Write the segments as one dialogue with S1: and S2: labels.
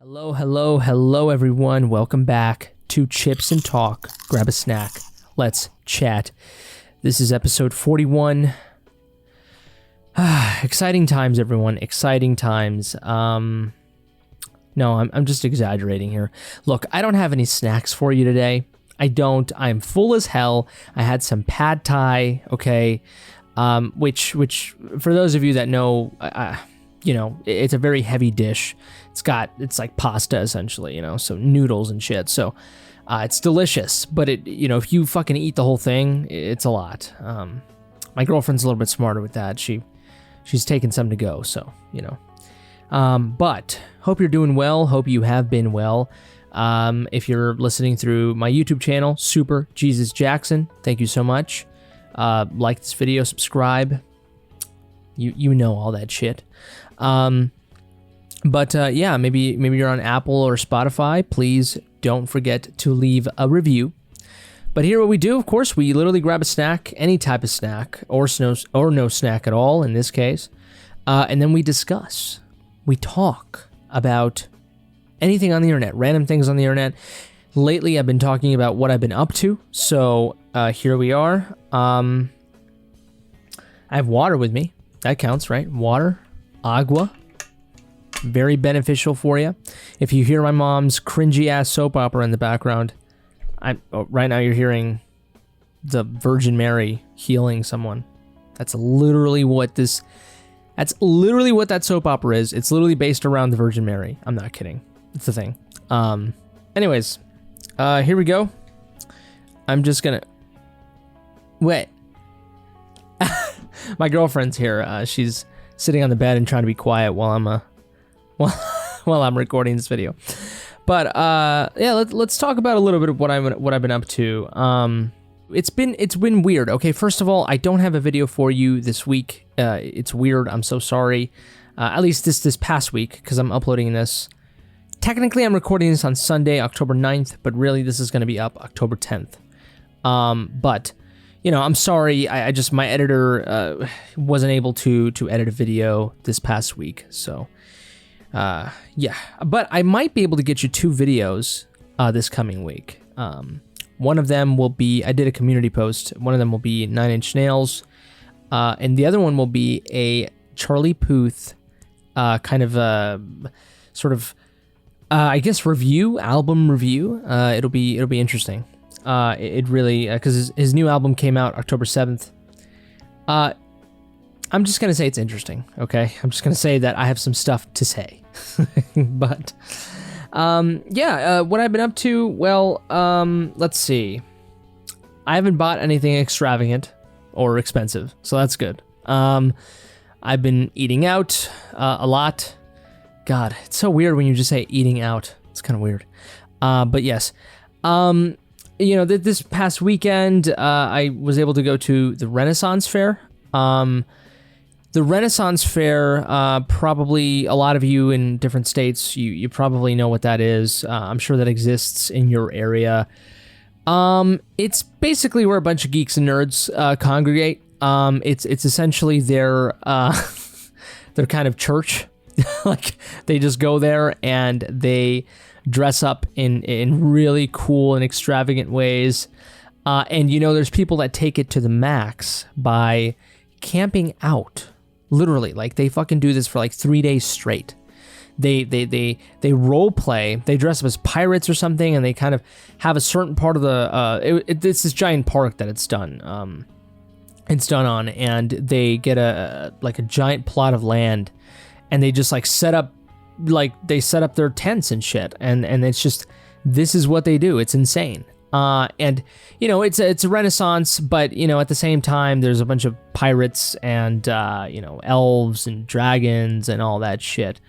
S1: Hello, everyone. Welcome back to Chips and Talk. Grab a snack. Let's chat. This is episode 41. Exciting times, everyone. Exciting times. No, I'm just exaggerating here. Look, I don't have any snacks for you today. I don't. I'm full as hell. I had some pad thai, okay? Which for those of you that know, it's a very heavy dish. It's like pasta essentially, so noodles and shit. So it's delicious, but if you fucking eat the whole thing, it's a lot. My girlfriend's a little bit smarter with that. She's taken some to go, so, but hope you're doing well. Hope you have been well. If you're listening through my YouTube channel, superjesusjackson, thank you so much. Like this video, subscribe. You know all that shit. But maybe you're on Apple or Spotify. Please don't forget to leave a review. But here what we do, of course, we literally grab a snack, any type of snack, or no snack at all in this case, and then we discuss. We talk about anything on the internet, random things on the internet. Lately, I've been talking about what I've been up to, so here we are. I have water with me. That counts, right? Water, agua. Very beneficial for you. If you hear my mom's cringy ass soap opera in the background, right now you're hearing the Virgin Mary healing someone. That's literally what that soap opera is. It's literally based around the Virgin Mary. I'm not kidding. It's the thing. Anyways, here we go. I'm just gonna wait. My girlfriend's here. She's sitting on the bed and trying to be quiet while I'm recording this video. But let's talk about a little bit of what I've been up to. It's been weird. Okay, first of all, I don't have a video for you this week. It's weird. I'm so sorry. At least this past week, because I'm uploading this. Technically, I'm recording this on Sunday, October 9th, but really this is going to be up October 10th. But I'm sorry. I just my editor wasn't able to edit a video this past week, so. But I might be able to get you 2 videos this coming week. One of them will be, I did a community post, one of them will be 9 Inch Nails, and the other one will be a Charlie Puth kind of album review. It'll be interesting. It really, because his new album came out October 7th. I'm just going to say it's interesting, okay? I'm just going to say that I have some stuff to say. But, what I've been up to, well, let's see. I haven't bought anything extravagant or expensive, so that's good. I've been eating out a lot. God, it's so weird when you just say eating out. It's kind of weird. But yes. This past weekend, I was able to go to the Renaissance Fair. The Renaissance Fair, probably a lot of you in different states, you probably know what that is. I'm sure that exists in your area. It's basically where a bunch of geeks and nerds congregate. It's essentially their kind of church. Like, they just go there and they dress up in really cool and extravagant ways. And there's people that take it to the max by camping out. Literally, like, they fucking do this for like 3 days straight. They role play. They dress up as pirates or something, and they kind of have a certain part of the. It's this giant park that it's done. It's done on, and they get a giant plot of land, and they just set up their tents and shit, and it's just, this is what they do. It's insane. It's a Renaissance, but, at the same time, there's a bunch of pirates and, elves and dragons and all that shit.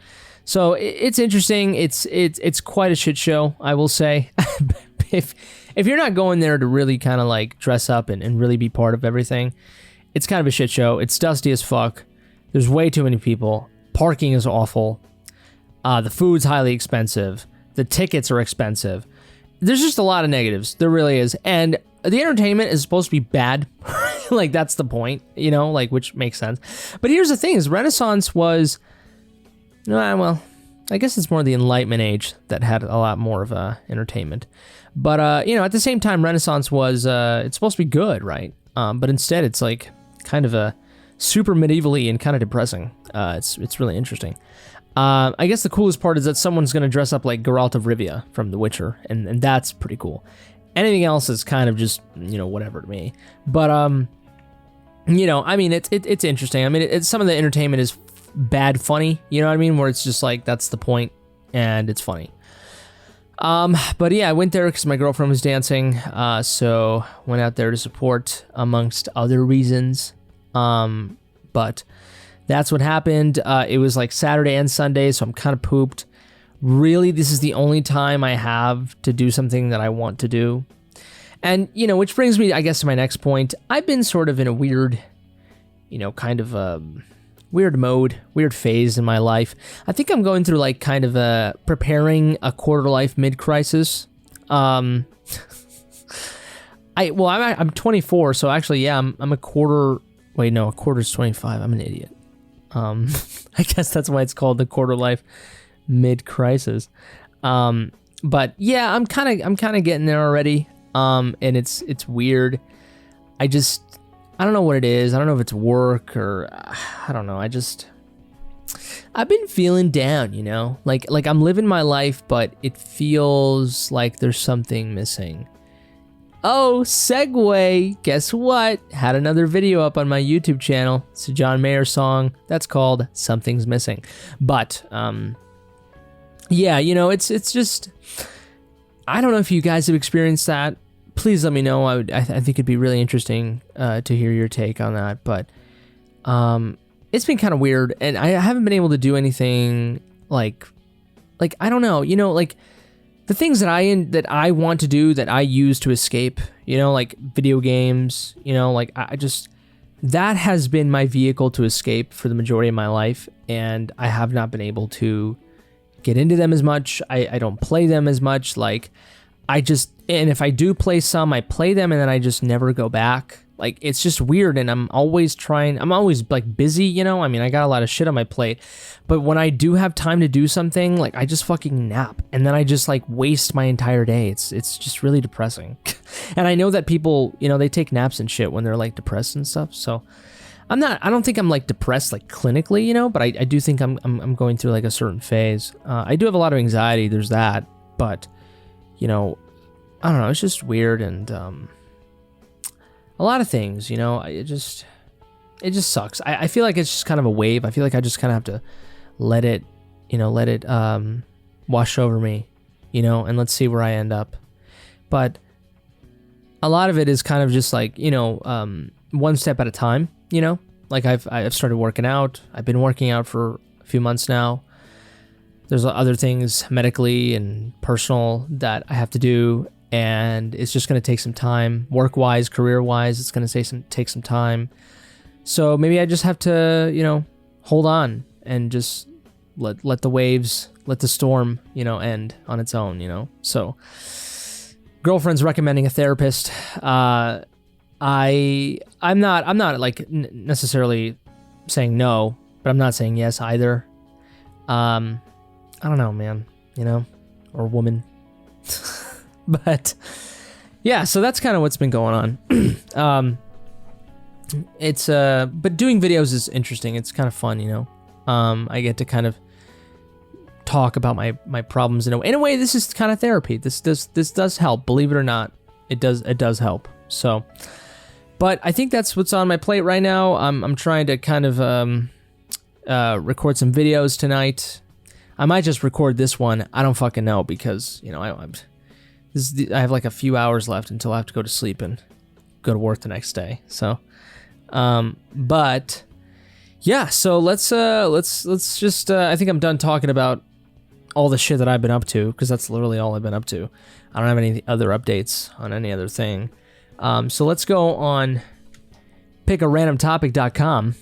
S1: So it's interesting. It's quite a shit show, I will say. If you're not going there to really kind of dress up and really be part of everything, it's kind of a shit show. It's dusty as fuck. There's way too many people. Parking is awful. The food's highly expensive. The tickets are expensive. There's just a lot of negatives. There really is. And the entertainment is supposed to be bad. That's the point, which makes sense. But here's the thing is Renaissance was, I guess it's more the Enlightenment age that had a lot more of entertainment. But, you know, at the same time, Renaissance was, it's supposed to be good, right? But instead, it's like kind of a super medievally and kind of depressing. It's really interesting. I guess the coolest part is that someone's going to dress up like Geralt of Rivia from The Witcher, and that's pretty cool. Anything else is kind of just, you know, whatever to me. But, you know, I mean, it's interesting. I mean, some of the entertainment is bad funny, you know what I mean? Where it's just like, that's the point, and it's funny. But yeah, I went there because my girlfriend was dancing, so went out there to support, amongst other reasons. But that's what happened. It was like Saturday and Sunday, so I'm kind of pooped. Really, this is the only time I have to do something that I want to do. And, you know, which brings me, I guess, to my next point. I've been sort of in a weird, you know, kind of weird mode, weird phase in my life. I think I'm going through like kind of preparing a quarter life mid-crisis. I'm 24, so actually, yeah, I'm a quarter. Wait, no, a quarter's 25. I'm an idiot. I guess that's why it's called the quarter life mid-crisis. But yeah, I'm kind of getting there already. And it's weird. I don't know what it is. I don't know if it's work or I don't know. I've been feeling down, you know, like I'm living my life, but it feels like there's something missing. Oh, segue. Guess what? Had another video up on my YouTube channel. It's a John Mayer song that's called Something's Missing. But, yeah, you know, it's just, I don't know if you guys have experienced that. Please let me know. I think it'd be really interesting to hear your take on that. But it's been kind of weird, and I haven't been able to do anything like I don't know, you know, like the things that I want to do that I use to escape, you know, like video games, you know, like that has been my vehicle to escape for the majority of my life, and I have not been able to get into them as much. I don't play them as much. Like and if I do play some, I play them and then I just never go back. Like, it's just weird, and I'm always like busy, you know? I mean, I got a lot of shit on my plate, but when I do have time to do something, like, I just fucking nap, and then I just, like, waste my entire day. It's just really depressing. And I know that people, you know, they take naps and shit when they're, like, depressed and stuff, so I don't think I'm, like, depressed, like, clinically, you know, but I do think I'm going through, like, a certain phase. I do have a lot of anxiety, there's that, but, you know, I don't know, it's just weird, and, a lot of things, you know, it just sucks. I feel like it's just kind of a wave. I feel like I just kind of have to let it wash over me, you know, and let's see where I end up. But a lot of it is kind of just like, you know, one step at a time, you know, like I've started working out. I've been working out for a few months now. There's other things medically and personal that I have to do, and it's just going to take some time, work-wise, career-wise. It's going to take some time. So maybe I just have to, you know, hold on and just let the waves, let the storm, you know, end on its own, you know. So girlfriend's recommending a therapist. I'm not like necessarily saying no, but I'm not saying yes either. I don't know, man, you know, or woman. But yeah, so that's kind of what's been going on. But doing videos is interesting. It's kind of fun, you know. I get to kind of talk about my problems in a way. This is kind of therapy. This does help, believe it or not. It does help. So, but I think that's what's on my plate right now. I'm trying to kind of record some videos tonight. I might just record this one. I don't fucking know, because, you know, I have like a few hours left until I have to go to sleep and go to work the next day. So, but yeah, so let's just, I think I'm done talking about all the shit that I've been up to, because that's literally all I've been up to. I don't have any other updates on any other thing. So let's go on pickarandomtopic.com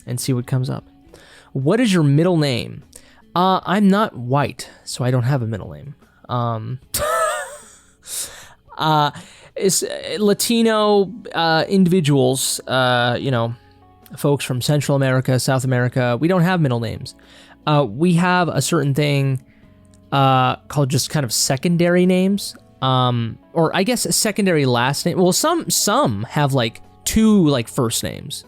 S1: and see what comes up. What is your middle name? I'm not white, so I don't have a middle name. It's Latino individuals, you know, folks from Central America, South America. We don't have middle names. we have a certain thing called just kind of secondary names, or I guess a secondary last name. Well, some have like 2 like first names,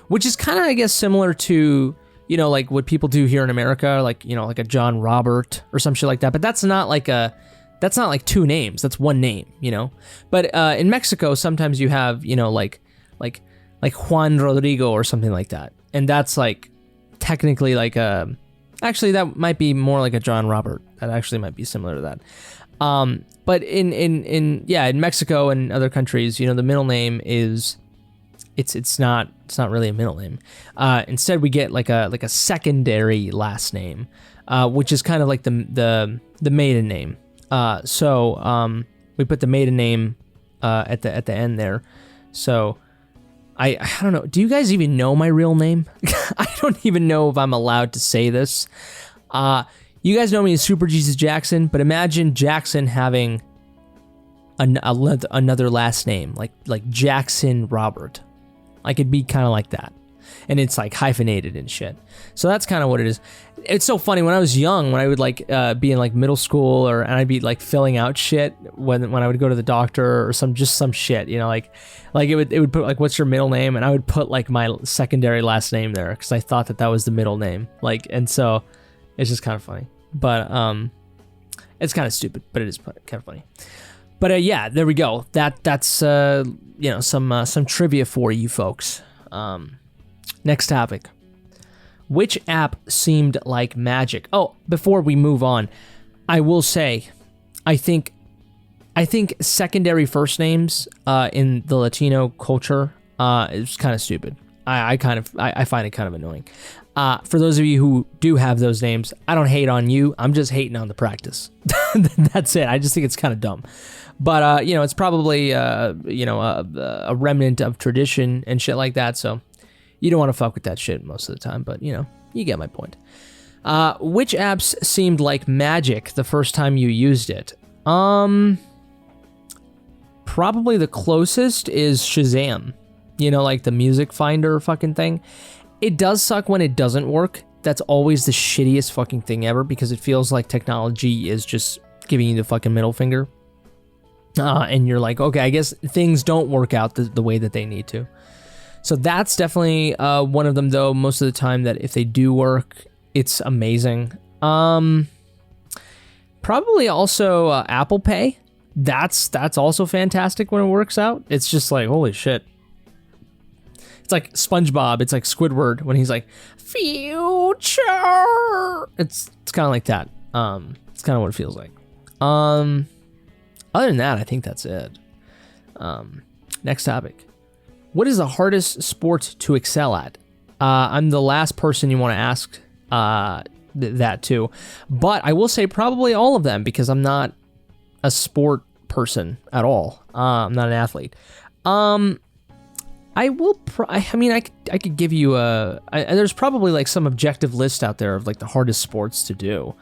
S1: which is kind of, I guess, similar to, you know, like what people do here in America, like, you know, like a John Robert or some shit like that. But that's not like 2 names. That's 1 name, you know. But in Mexico, sometimes you have, you know, like Juan Rodrigo or something like that, and that's like technically like actually that might be more like a John Robert. That actually might be similar to that. But in Mexico and other countries, you know, the middle name is it's not really a middle name. Instead, we get like a secondary last name, which is kind of like the maiden name. So we put the maiden name at the end there. So I don't know. Do you guys even know my real name? I don't even know if I'm allowed to say this. You guys know me as Super Jesus Jackson, but imagine Jackson having another last name, like Jackson Robert. Like, it'd be kind of like that. And it's like hyphenated and shit. So that's kind of what it is. It's so funny, when I was young, when I would like be in like middle school, and I'd be like filling out shit when I would go to the doctor or some shit, you know, like it would put like, what's your middle name? And I would put like my secondary last name there because I thought that was the middle name. Like, and so it's just kind of funny, but it's kind of stupid, but it is kind of funny. But yeah, there we go. That's you know, some trivia for you folks. Next topic. Which app seemed like magic? Oh, before we move on, I will say, I think secondary first names in the Latino culture is kind of stupid. I find it kind of annoying. For those of you who do have those names, I don't hate on you. I'm just hating on the practice. That's it. I just think it's kind of dumb. But you know, it's probably you know, a remnant of tradition and shit like that. So you don't want to fuck with that shit most of the time. But you know, you get my point. Which apps seemed like magic the first time you used it? Probably the closest is Shazam. You know, like the music finder fucking thing. It does suck when it doesn't work. That's always the shittiest fucking thing ever, because it feels like technology is just giving you the fucking middle finger. And you're like, okay, I guess things don't work out the way that they need to. So that's definitely one of them, though. Most of the time that if they do work, it's amazing. Probably also Apple Pay. That's also fantastic when it works out. It's just like, holy shit. It's like SpongeBob. It's like Squidward when he's like, future. It's kind of like that. It's kind of what it feels like. Other than that, I think that's it. Next topic. What is the hardest sport to excel at? I'm the last person you want to ask that to. But I will say probably all of them, because I'm not a sport person at all. I'm not an athlete. I will. I mean, I could give you there's probably like some objective list out there of like the hardest sports to do.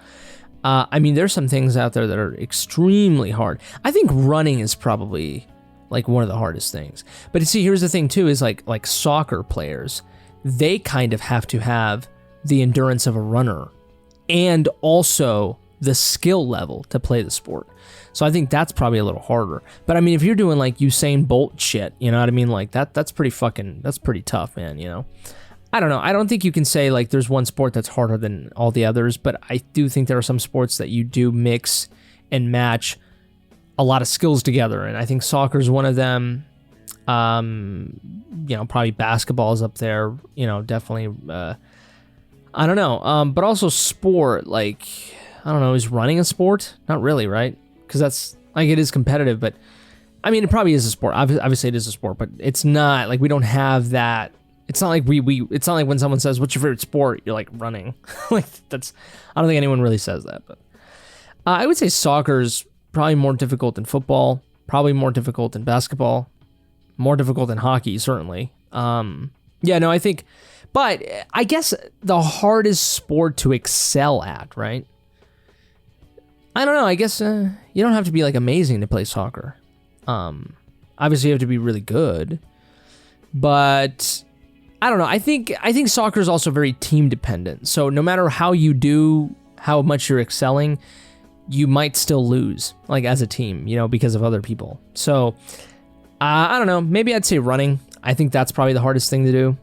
S1: I mean, there's some things out there that are extremely hard. I think running is probably like one of the hardest things. But see, here's the thing too: is like soccer players, they kind of have to have the endurance of a runner, and also the skill level to play the sport. So I think that's probably a little harder. But I mean, if you're doing like Usain Bolt shit, you know what I mean? Like that's pretty tough, man, you know? I don't know. I don't think you can say like there's one sport that's harder than all the others, but I do think there are some sports that you do mix and match a lot of skills together. And I think soccer is one of them. You know, probably basketball is up there, you know, definitely. I don't know. But also sport, like, I don't know, is running a sport? Not really, right? Because that's, like, it is competitive, but, I mean, it probably is a sport. Obviously, it is a sport, but it's not, like, we don't have that. It's not like it's not like when someone says, what's your favorite sport? You're like, running. Like, that's, I don't think anyone really says that, but. I would say soccer's probably more difficult than football, probably more difficult than basketball, more difficult than hockey, certainly. Yeah, no, I think, but I guess the hardest sport to excel at, right? I don't know. I guess you don't have to be like amazing to play soccer. Obviously, you have to be really good. But I don't know. I think soccer is also very team dependent. So no matter how you do, how much you're excelling, you might still lose, like as a team, because of other people. So I don't know. Maybe I'd say running. I think that's probably the hardest thing to do,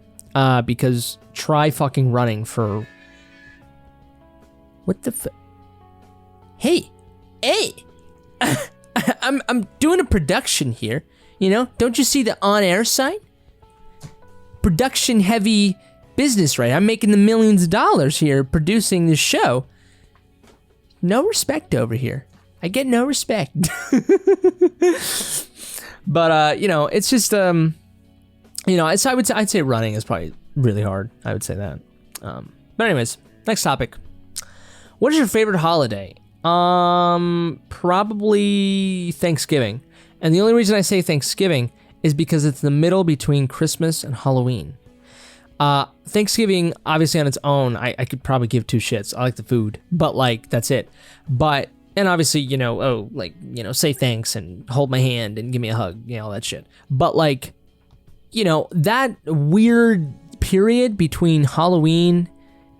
S1: because try fucking running for what the Hey, I'm doing a production here. Don't you see the on-air sign? Production heavy business, right? I'm making the millions of dollars here producing this show. No respect over here. I get no respect. But it's just I'd say running is probably really hard. I would say that. But anyways, next topic. What is your favorite holiday? Probably Thanksgiving. And the only reason I say Thanksgiving is because it's the middle between Christmas and Halloween. Thanksgiving, obviously on its own, I could probably give two shits. I like the food, but that's it. And obviously, say thanks and hold my hand and give me a hug, all that shit. But that weird period between Halloween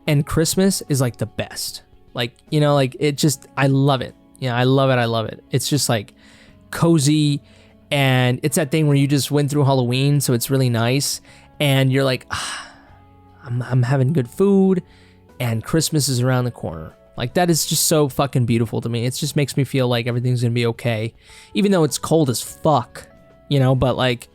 S1: and Christmas is like the best. It just, I love it. I love it. It's just cozy, and it's that thing where you just went through Halloween, so it's really nice, and you're like, I'm having good food, and Christmas is around the corner. That is just so fucking beautiful to me. It just makes me feel like everything's gonna be okay, even though it's cold as fuck, but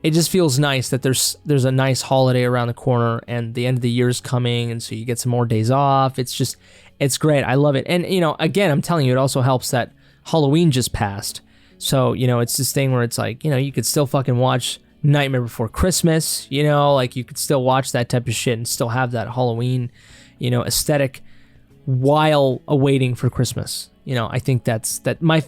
S1: it just feels nice that there's a nice holiday around the corner, and the end of the year is coming, and so you get some more days off. It's great. I love it. And, again, I'm telling you, it also helps that Halloween just passed. So, it's this thing where it's you could still fucking watch Nightmare Before Christmas, you could still watch that type of shit and still have that Halloween, aesthetic while awaiting for Christmas. I think that's my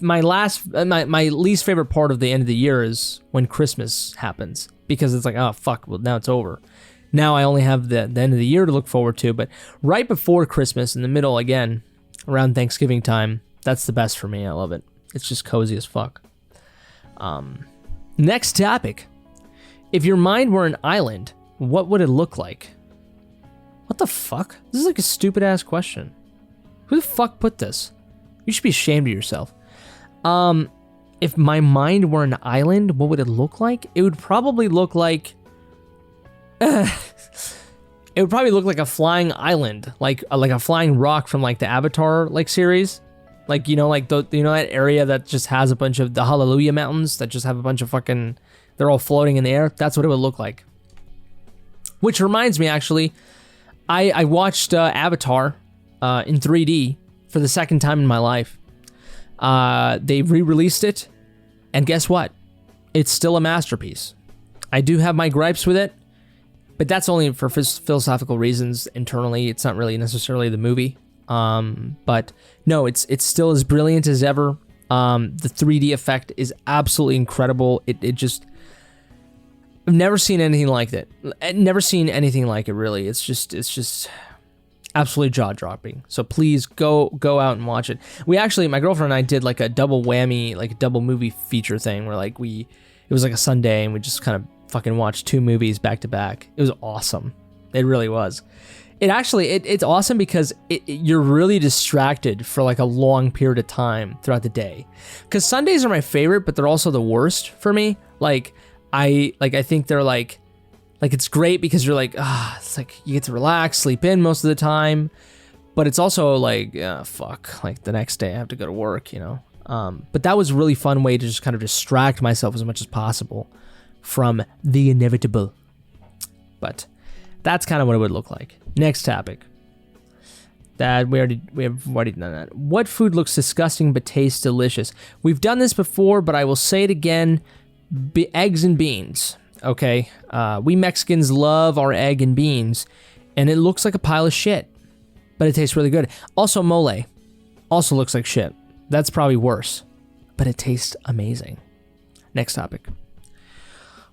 S1: least favorite part of the end of the year is when Christmas happens, because it's oh, fuck, well, now it's over. Now I only have the end of the year to look forward to, but right before Christmas, in the middle, again, around Thanksgiving time, that's the best for me. I love it. It's just cozy as fuck. Next topic. If your mind were an island, what would it look like? What the fuck? This is a stupid ass question. Who the fuck put this? You should be ashamed of yourself. If my mind were an island, what would it look like? It would probably look like it would probably look like a flying island, like a flying rock from the Avatar series, that area that just has a bunch of the Hallelujah Mountains that just have a bunch of fucking, they're all floating in the air. That's what it would look like. Which reminds me, actually, I watched Avatar in 3D for the second time in my life. They re-released it, and guess what? It's still a masterpiece. I do have my gripes with it, but that's only for philosophical reasons internally. It's not really necessarily the movie. But no, it's still as brilliant as ever. The 3D effect is absolutely incredible. It just, I've never seen anything like it. Never seen anything like it, really. It's just absolutely jaw-dropping. So please go out and watch it. We actually, my girlfriend and I did a double whammy, a double movie feature thing where it was a Sunday and we just kind of fucking watched two movies back to back. It was awesome. It really was. It's awesome because you're really distracted for a long period of time throughout the day. Because Sundays are my favorite, but they're also the worst for me. I think they're it's great because you're it's you get to relax, sleep in most of the time, but it's also fuck, the next day I have to go to work, but that was a really fun way to just kind of distract myself as much as possible from the inevitable. But that's kind of what it would look like. Next topic. That we have already done that. What food looks disgusting but tastes delicious? We've done this before, but I will say it again. Eggs and beans. Okay, we Mexicans love our egg and beans, and it looks like a pile of shit, but it tastes really good. Also, mole also looks like shit. That's probably worse, but it tastes amazing. Next topic.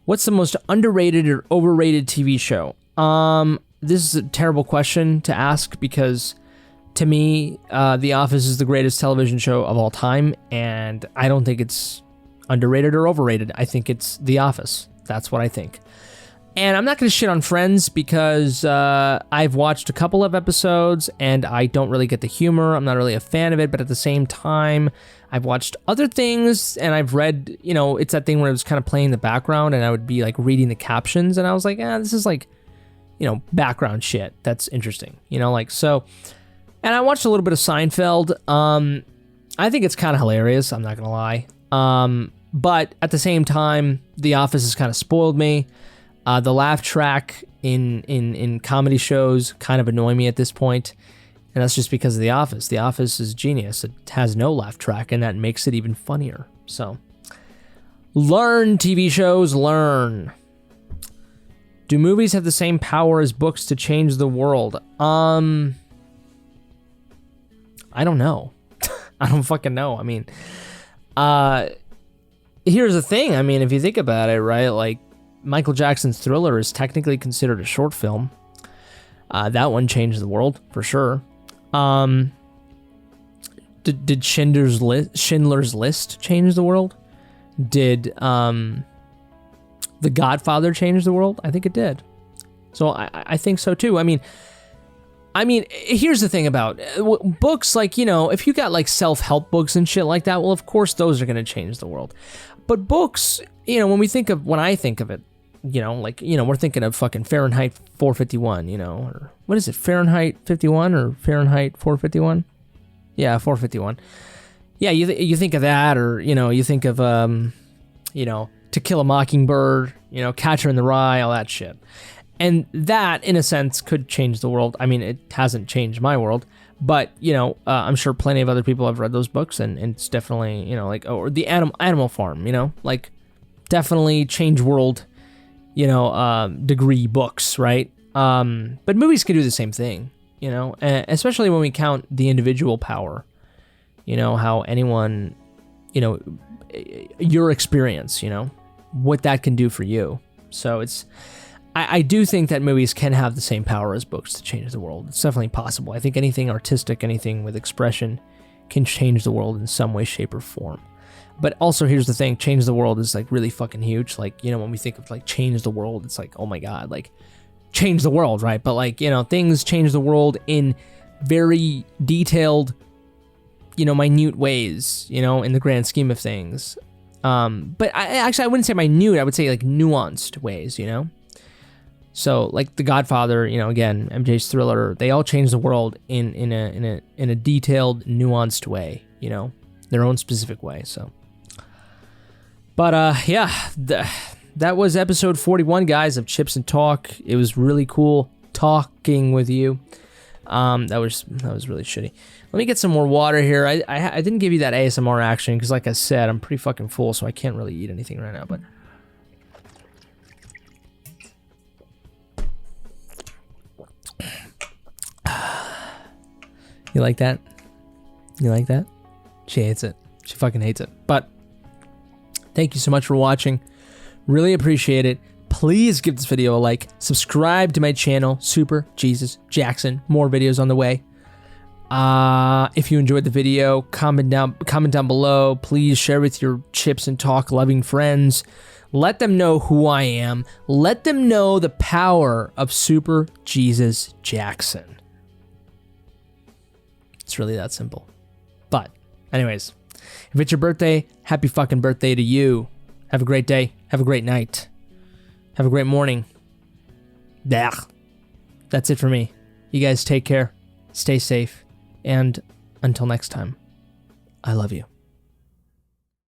S1: What's the most underrated or overrated TV show? This is a terrible question to ask because, to me, The Office is the greatest television show of all time, and I don't think it's underrated or overrated. I think it's The Office. That's what I think. And I'm not going to shit on Friends because I've watched a couple of episodes and I don't really get the humor. I'm not really a fan of it, but at the same time, I've watched other things and I've read, it's that thing where it was kind of playing in the background and I would be like reading the captions and I was like, this is like, background shit. That's interesting, so. And I watched a little bit of Seinfeld. I think it's kind of hilarious. I'm not going to lie. But at the same time, The Office has kind of spoiled me. The laugh track in comedy shows kind of annoy me at this point, and that's just because of The Office. The Office is genius. It has no laugh track, and that makes it even funnier. So, learn, TV shows, learn. Do movies have the same power as books to change the world? I don't know. I don't fucking know. I mean, here's the thing. I mean, if you think about it, right, like, Michael Jackson's Thriller is technically considered a short film. That one changed the world, for sure. Did Schindler's List change the world? Did The Godfather change the world? I think it did. So I think so too. I mean, here's the thing about books, like, if you got like self-help books and shit like that, well, of course those are going to change the world. But books, when I think of it, we're thinking of fucking Fahrenheit 451, or what is it, Fahrenheit 51 or Fahrenheit 451? Yeah, 451. Yeah, you think of that, or, you think of, To Kill a Mockingbird, Catcher in the Rye, all that shit. And that, in a sense, could change the world. I mean, it hasn't changed my world, but, I'm sure plenty of other people have read those books, and it's definitely, or the Animal Farm, like, definitely change world, degree books, right? But movies can do the same thing, especially when we count the individual power, how anyone, your experience, what that can do for you. So I do think that movies can have the same power as books to change the world. It's definitely possible. I think anything artistic, anything with expression can change the world in some way, shape, or form. But also, here's the thing, change the world is like really fucking huge. Like, when we think of like change the world, it's like, oh my God, like change the world, right? But like, things change the world in very detailed, minute ways, in the grand scheme of things. But I wouldn't say minute, I would say like nuanced ways, So like The Godfather, again, MJ's Thriller, they all change the world in a detailed, nuanced way, their own specific way. So, but yeah, that was episode 41, guys, of Chips and Talk. It was really cool talking with you. That was really shitty. Let me get some more water here. I didn't give you that ASMR action because, like I said, I'm pretty fucking full, so I can't really eat anything right now. But you like that? You like that? She hates it. She fucking hates it. But thank you so much for watching. Really appreciate it. Please give this video a like. Subscribe to my channel, Super Jesus Jackson. More videos on the way. If you enjoyed the video, comment down below. Please share with your Chips and Talk loving friends. Let them know who I am. Let them know the power of Super Jesus Jackson. It's really that simple. But anyways, if it's your birthday, happy fucking birthday to you. Have a great day. Have a great night. Have a great morning. That's it for me. You guys take care. Stay safe. And until next time, I love you.